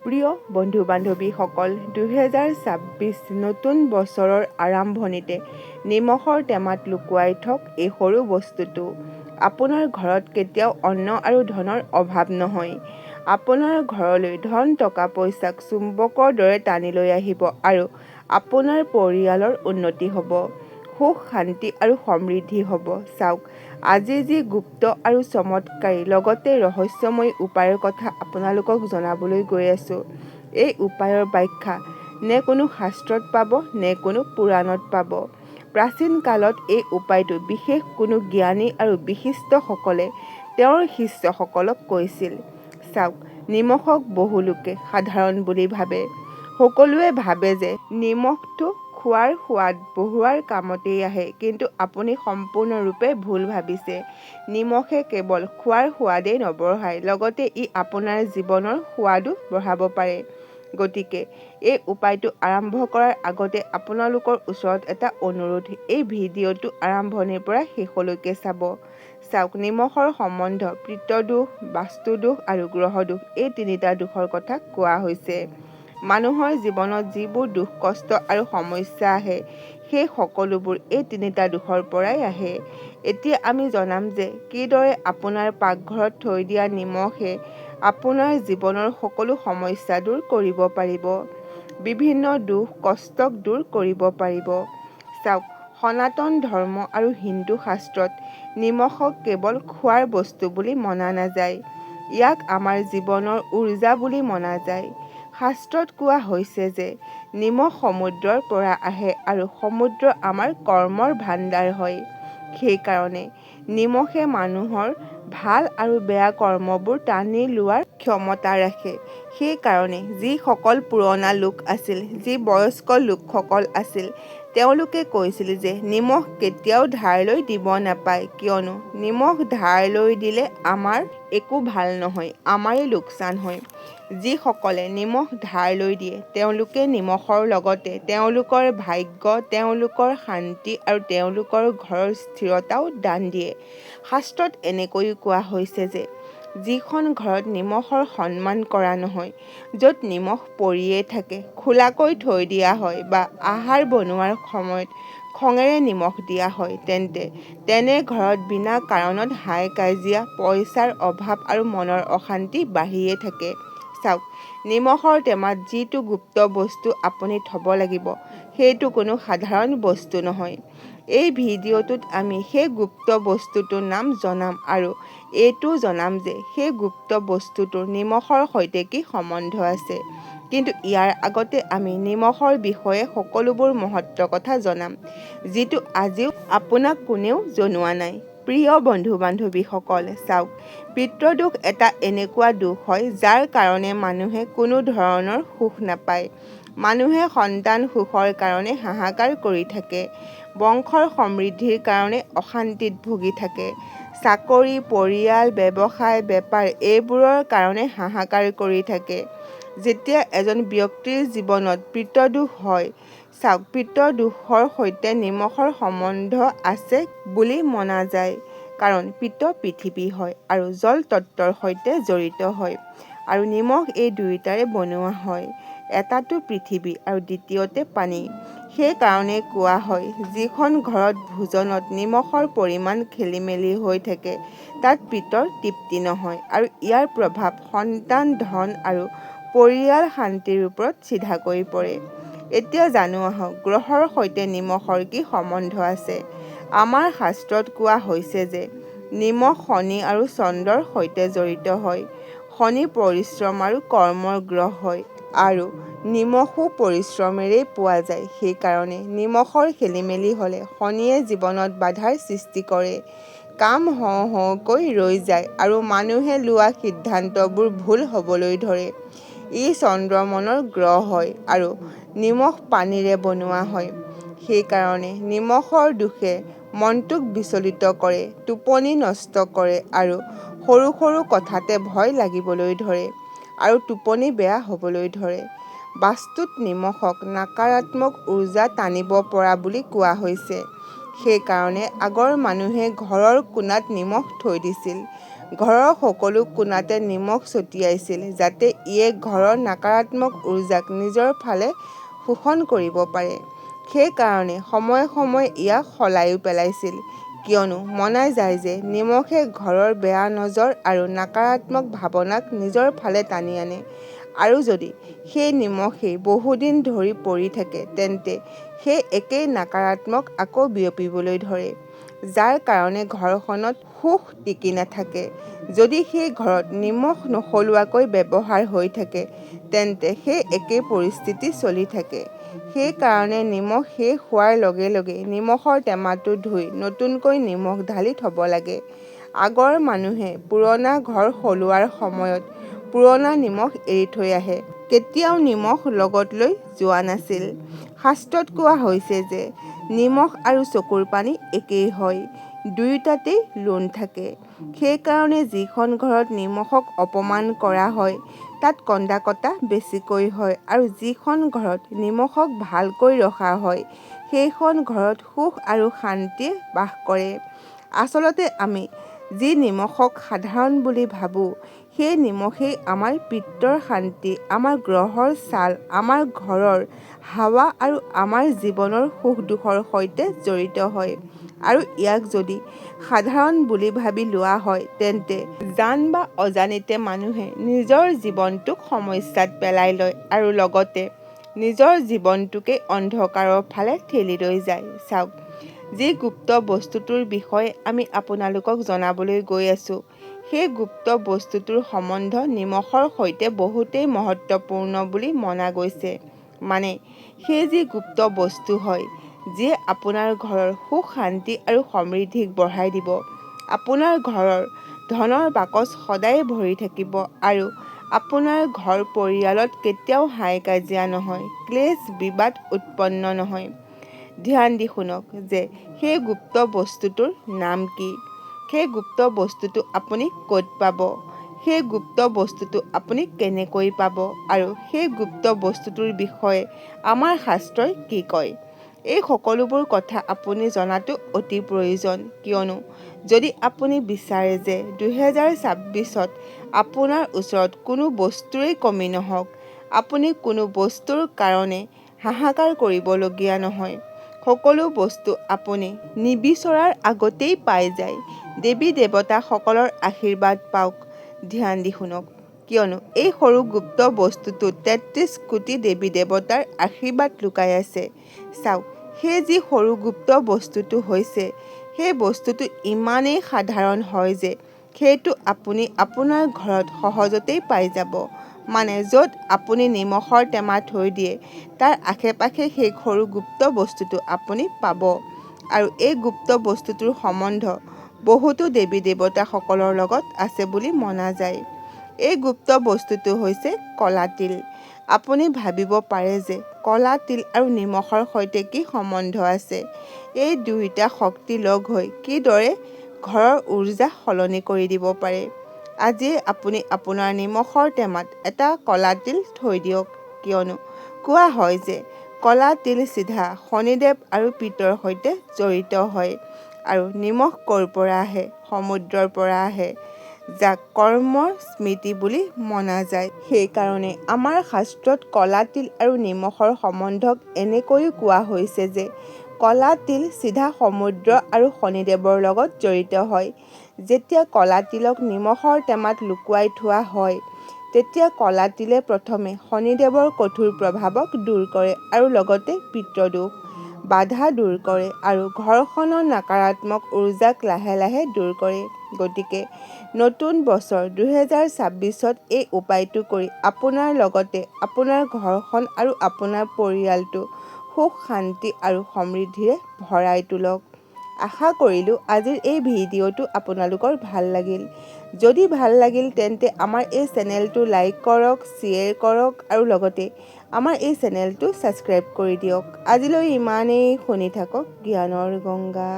প্ৰিয় বন্ধু-বান্ধৱীসকল, ২০২৬ নতুন বছৰৰ আৰম্ভণিতে নিমখৰ টেমাত লুকুৱাই থওক এই সৰু বস্তুটো। আপোনাৰ ঘৰত কেতিয়াও অন্ন আৰু ধনৰ অভাৱ নহয়। আপোনাৰ ঘৰলৈ ধন টকা-পইচাক চুম্বকৰ দৰে টানি লৈ আহিব আৰু আপোনাৰ পৰিয়ালৰ উন্নতি হ'ব। সুখ, শান্তি আৰু সমৃদ্ধি হ'ব। চাওক, আজি যি গুপ্ত আৰু চমৎকাৰী লগতে ৰহস্যময়ী উপায়ৰ কথা আপোনালোকক জনাবলৈ গৈ আছোঁ। এই উপায়ৰ ব্যাখ্যা নে কোনো শাস্ত্ৰত পাব নে কোনো পুৰাণত পাব। প্ৰাচীন কালত এই উপায়টো বিশেষ কোনো জ্ঞানী আৰু বিশিষ্টসকলে তেওঁৰ শিষ্যসকলক কৈছিল। চাওক, নিমখক বহু লোকে সাধাৰণ বুলি ভাবে। সকলোৱে ভাবে যে নিমখটো খোৱাৰ সোৱাদ বঢ়োৱাৰ কামতেই আহে, কিন্তু আপুনি সম্পূৰ্ণৰূপে ভুল ভাবিছে। নিমখে কেৱল খোৱাৰ সোৱাদেই নবঢ়ায়, লগতে ই আপোনাৰ জীৱনৰ সোৱাদো বঢ়াব পাৰে। গতিকে এই উপায়টো আৰম্ভ কৰাৰ আগতে আপোনালোকৰ ওচৰত এটা অনুৰোধ, এই ভিডিঅ'টো আৰম্ভণিৰ পৰা শেষলৈকে চাব। চাওক, নিমখৰ সম্বন্ধ পিতৃদোষ, বাস্তুদোষ আৰু গ্ৰহদোষ এই তিনিটা দোষৰ কথা কোৱা হৈছে। মানুহৰ জীৱনত যিবোৰ দুখ, কষ্ট আৰু সমস্যা আহে, সেই সকলোবোৰ এই তিনিটা দোষৰ পৰাই আহে। এতিয়া আমি জনাম যে কিদৰে আপোনাৰ পাকঘৰত থৈ দিয়া নিমখে আপোনাৰ জীৱনৰ সকলো সমস্যা দূৰ কৰিব পাৰিব, বিভিন্ন দুখ কষ্টক দূৰ কৰিব পাৰিব। চাওক, সনাতন ধৰ্ম আৰু হিন্দু শাস্ত্ৰত নিমখক কেৱল খোৱাৰ বস্তু বুলি মনা নাযায়। ইয়াক আমাৰ জীৱনৰ ঊৰ্জা বুলি মনা যায়। শাস্ত্ৰত কোৱা হৈছে যে নিমখ সমুদ্ৰৰ পৰা আহে আৰু সমুদ্ৰ আমাৰ কৰ্মৰ ভাণ্ডাৰ হয়। সেইকাৰণে নিমখে মানুহৰ ভাল আৰু বেয়া কৰ্মবোৰ টানি লোৱাৰ ক্ষমতা ৰাখে। সেইকাৰণে যিসকল পুৰণা লোক আছিল, যি বয়স্ক লোকসকল আছিল, তেওঁলোকে কৈছিল যে নিমখ কেতিয়াও ধাৰলৈ দিব নাপায়, কিয়নো নিমখ ধাৰলৈ দিলে আমাৰ একো ভাল নহয়, আমাৰেই লোকচান হয়। যিসকলে নিমখ ধাৰলৈ দিয়ে, তেওঁলোকে নিমখৰ লগতে তেওঁলোকৰ ভাগ্য, তেওঁলোকৰ শান্তি আৰু তেওঁলোকৰ ঘৰৰ স্থিৰতাও দান দিয়ে। শাস্ত্ৰত এনেকৈও কোৱা হৈছে যে যিখন ঘৰত নিমখৰ সন্মান কৰা নহয়, য'ত নিমখ পৰিয়েই থাকে, খোলাকৈ থৈ দিয়া হয় বা আহাৰ বনোৱাৰ সময়ত খঙেৰে নিমখ দিয়া হয়, তেনে ঘৰত বিনা কাৰণত হাই-কাজিয়া, পইচাৰ অভাৱ আৰু মনৰ অশান্তি বাঢ়িয়ে থাকে। চাওক, নিমখৰ টেমাত যিটো গুপ্ত বস্তু আপুনি থ'ব লাগিব, সেইটো কোনো সাধাৰণ বস্তু নহয়। এই ভিডিঅ'টোত আমি সেই গুপ্ত বস্তুটোৰ নাম জনাম আৰু এইটোও জনাম যে সেই গুপ্ত বস্তুটোৰ নিমখৰ সৈতে কি সম্বন্ধ আছে। কিন্তু ইয়াৰ আগতে আমি নিমখৰ বিষয়ে সকলোবোৰ মহত্বৰ কথা জনাম, যিটো আজিও আপোনাক কোনেও জনোৱা নাই। প্ৰিয় বন্ধু-বান্ধৱীসকল, চাওক, পিতৃদোষ এটা এনেকুৱা দোষ হয় যাৰ কাৰণে মানুহে কোনো ধৰণৰ সুখ নাপায়। মানুহে সন্তান সুখৰ কাৰণে হাহাকাৰ কৰি থাকে, বংশৰ সমৃদ্ধিৰ কাৰণে অশান্তিত ভুগি থাকে, চাকৰি, পৰিয়াল, ব্যৱসায়, বেপাৰ এইবোৰৰ কাৰণে হাহাকাৰ কৰি থাকে। যেতিয়া এজন ব্যক্তিৰ জীৱনত পিতৃদোষ হয়, চাওক, পিতৃদোষৰ সৈতে নিমখৰ সম্বন্ধ আছে বুলি মনা যায়, কাৰণ পিত্ত পৃথিৱী হয় আৰু জল তত্ত্বৰ সৈতে জড়িত হয়, আৰু নিমখ এই দুয়োটাৰে বনোৱা হয়। এটাটো পৃথিৱী আৰু দ্বিতীয়তে পানী। সেইকাৰণে কোৱা হয়, যিখন ঘৰত ভোজনত নিমখৰ পৰিমাণ খেলিমেলি হৈ থাকে, তাত পিত্তৰ তৃপ্তি নহয়, আৰু ইয়াৰ প্ৰভাৱ সন্তান, ধন আৰু পৰিয়াল শান্তিৰ ওপৰত চিধাকৈ পৰে। এতিয়া জানো আহক, গ্ৰহৰ সৈতে নিমখৰ কি সম্বন্ধ আছে। আমাৰ শাস্ত্ৰত কোৱা হৈছে যে নিমখ শনি আৰু চন্দ্ৰৰ সৈতে জড়িত হয়। শনি পৰিশ্ৰম আৰু কৰ্মৰ গ্ৰহ হয়, আৰু নিমখো পৰিশ্ৰমেৰেই পোৱা যায়। সেইকাৰণে নিমখৰ খেলিমেলি হ'লে শনিয়ে জীৱনত বাধাৰ সৃষ্টি কৰে, কাম হওঁ হওঁকৈ ৰৈ যায় আৰু মানুহে লোৱা সিদ্ধান্তবোৰ ভুল হ'বলৈ ধৰে। ই চন্দ্ৰমনৰ গ্ৰহ হয় আৰু নিমখ পানীৰে বনোৱা হয়। সেইকাৰণে নিমখৰ দোষে মনটোক বিচলিত কৰে, টোপনি নষ্ট কৰে আৰু সৰু সৰু কথাতে ভয় লাগিবলৈ ধৰে আৰু টোপনি বেয়া হ'বলৈ ধৰে। বাস্তুত নিমখক নকাৰাত্মক উৰ্জা টানিব পৰা বুলি কোৱা হৈছে। সেইকাৰণে আগৰ মানুহে ঘৰৰ কোণত নিমখ থৈ দিছিল। ঘৰৰ সকলো কোণাতে নিমখ ছটিয়াইছিল যাতে ইয়ে ঘৰৰ নকাৰাত্মক উৰ্জাক নিজৰ ফালে শোষণ কৰিব পাৰে। সেইকাৰণে সময়ে সময়ে ইয়াক সলাইও পেলাইছিল, কিয়নো মনা যায় যে নিমখে ঘৰৰ বেয়া নজৰ আৰু নকাৰাত্মক ভাৱনাক নিজৰ ফালে টানি আনে। আৰু যদি সেই নিমখেই বহুদিন ধৰি পৰি থাকে তেন্তে সেই একেই নকাৰাত্মক আকৌ বিয়পিবলৈ ধৰে, যাৰ কাৰণে ঘৰখনত সুখ টিকি নাথাকে। যদি সেই ঘৰত নিমখ নসলোৱাকৈ ব্যৱহাৰ হৈ থাকে তেন্তে সেই একেই পৰিস্থিতি চলি থাকে। সেইকাৰণে নিমখ শেষ হোৱাৰ লগে লগে নিমখৰ টেমাটো ধুই নতুনকৈ নিমখ ঢালি থব লাগে। আগৰ মানুহে পুৰণা ঘৰ সলোৱাৰ সময়ত পুৰণা নিমখ এৰি থৈ আহে। কেতিয়াও নিমখ লগত লৈ যোৱা নাছিল। শাস্ত্ৰত কোৱা হৈছে যে নিমখ আৰু চকুৰ পানী একেই হয়, দুয়োটাতেই লোণ থাকে। সেইকাৰণে যিখন ঘৰত নিমখক অপমান কৰা হয় তাত কন্দা-কটা বেছিকৈ হয় আৰু যিখন ঘৰত নিমখক ভালকৈ ৰখা হয় সেইখন ঘৰত সুখ আৰু শান্তিয়ে বাস কৰে। আচলতে আমি যি নিমখক সাধাৰণ বুলি ভাবোঁ সেই নিমখেই আমাৰ পিত্তৰ শান্তি, আমাৰ গ্ৰহৰ ছাল, আমাৰ ঘৰৰ হাৱা আৰু আমাৰ জীৱনৰ সুখ-দুখৰ সৈতে জড়িত হয়। আৰু ইয়াক যদি সাধাৰণ বুলি ভাবি লোৱা হয় তেন্তে জান বা অজানিতে মানুহে নিজৰ জীৱনটোক সমস্যাত পেলাই লয় আৰু লগতে নিজৰ জীৱনটোকে অন্ধকাৰৰ ফালে ঠেলি লৈ যায়। চাওক, যি গুপ্ত বস্তুটোৰ বিষয়ে আমি আপোনালোকক জনাবলৈ গৈ আছোঁ সেই গুপ্ত বস্তুটোৰ সম্বন্ধ নিমখৰ সৈতে বহুতেই মহত্ত্বপূৰ্ণ বুলি মনা গৈছে। মানে সেই যি গুপ্ত বস্তু হয় যিয়ে আপোনাৰ ঘৰৰ সুখ শান্তি আৰু সমৃদ্ধিক বঢ়াই দিব। আপোনাৰ ঘৰৰ ধনৰ বাকচ সদায়ে ভৰি থাকিব আৰু আপোনাৰ ঘৰ পৰিয়ালত কেতিয়াও হাই কাজিয়া নহয়, ক্লেশ বিবাদ উৎপন্ন নহয়। ধ্যান দি শুনক যে সেই গুপ্ত বস্তুটোৰ নাম কি, সেই গুপ্ত বস্তুটো আপুনি ক'ত পাব, সেই গুপ্ত বস্তুটো আপুনি কেনেকৈ পাব আৰু সেই গুপ্ত বস্তুটোৰ বিষয়ে আমাৰ শাস্ত্ৰই কি কয়। এই সকলোবোৰ কথা আপুনি জনাটো অতি প্ৰয়োজন, কিয়নো যদি আপুনি বিচাৰে যে 2026ত আপোনাৰ ওচৰত কোনো বস্তুৰেই কমি নহওক, আপুনি কোনো বস্তুৰ কাৰণে হাহাকাৰ কৰিবলগীয়া নহয়, সকলো বস্তু আপুনি নিবিচৰাৰ আগতেই পাই যায়, দেৱী-দেৱতাসকলৰ আশীৰ্বাদ পাওক। ধ্যান দি শুনক, কিয়নো এই সৰু গুপ্ত বস্তুটোত 33 কোটি দেৱী-দেৱতাৰ আশীৰ্বাদ লুকাই আছে। চাওক, সেই যি সৰু গুপ্ত বস্তুটো হৈছে সেই বস্তুটো ইমানেই সাধাৰণ হয় যে সেইটো আপুনি আপোনাৰ ঘৰত সহজতেই পাই যাব। মানে য'ত আপুনি নিমখৰ টেমা থৈ দিয়ে তাৰ আশে-পাশে সেই সৰু গুপ্ত বস্তুটো আপুনি পাব। আৰু এই গুপ্ত বস্তুটোৰ সম্বন্ধ বহুতো দেৱী-দেৱতাসকলৰ লগত আছে বুলি মনা যায়। এই গুপ্ত বস্তুটো হৈছে ক'লা তিল। আপুনি ভাবিব পাৰে যে ক'লা তিল আৰু নিমখৰ সৈতে কি সম্বন্ধ আছে, এই দুয়োটা শক্তি লগ হৈ কিদৰে ঘৰৰ উৰ্জা সলনি কৰি দিব পাৰে। আজিয়ে আপুনি আপোনাৰ নিমখৰ টেমাত এটা ক'লা তিল থৈ দিয়ক, কিয়নো কোৱা হয় যে ক'লা তিল চিধা শনিদেৱ আৰু পিত্ৰৰ সৈতে জড়িত হয়। আৰু নিমখ ক'ৰ পৰা আহে? সমুদ্ৰৰ পৰা আহে, যাক কৰ্মৰ স্মৃতি বুলি মনা যায়। সেইকাৰণে আমাৰ শাস্ত্ৰত ক'লা তিল আৰু নিমখৰ সম্বন্ধক এনেকৈও কোৱা হৈছে যে ক'লা তিল চিধা সমুদ্ৰ আৰু শনিদেৱৰ লগত জড়িত হয়। যেতিয়া ক'লা তিলক নিমখৰ টেমাত লুকুৱাই থোৱা হয় তেতিয়া ক'লা তিলে প্ৰথমে শনিদেৱৰ কঠোৰ প্ৰভাৱক দূৰ কৰে আৰু লগতে পিতৃদোষ, বাধা দূৰ কৰে আৰু ঘৰখনৰ নকাৰাত্মক উৰ্জাক লাহে লাহে দূৰ কৰে। গতিকে নতুন বছৰ 2026ত এই উপায়টো কৰি আপোনাৰ লগতে আপোনাৰ ঘৰখন আৰু আপোনাৰ পৰিয়ালটো সুখ শান্তি আৰু সমৃদ্ধিৰে ভৰাই তোলক। আশা কৰিলোঁ আজিৰ এই ভিডিঅ'টো আপোনালোকৰ ভাল লাগিল। যদি ভাল লাগিল তেন্তে আমাৰ এই চেনেলটো লাইক কৰক, শ্বেয়াৰ কৰক আৰু লগতে আমাৰ এই চেনেলটো ছাবস্ক্ৰাইব কৰি দিয়ক। আজিলৈ ইমানেই। শুনি থাকক জ্ঞানৰ গংগা।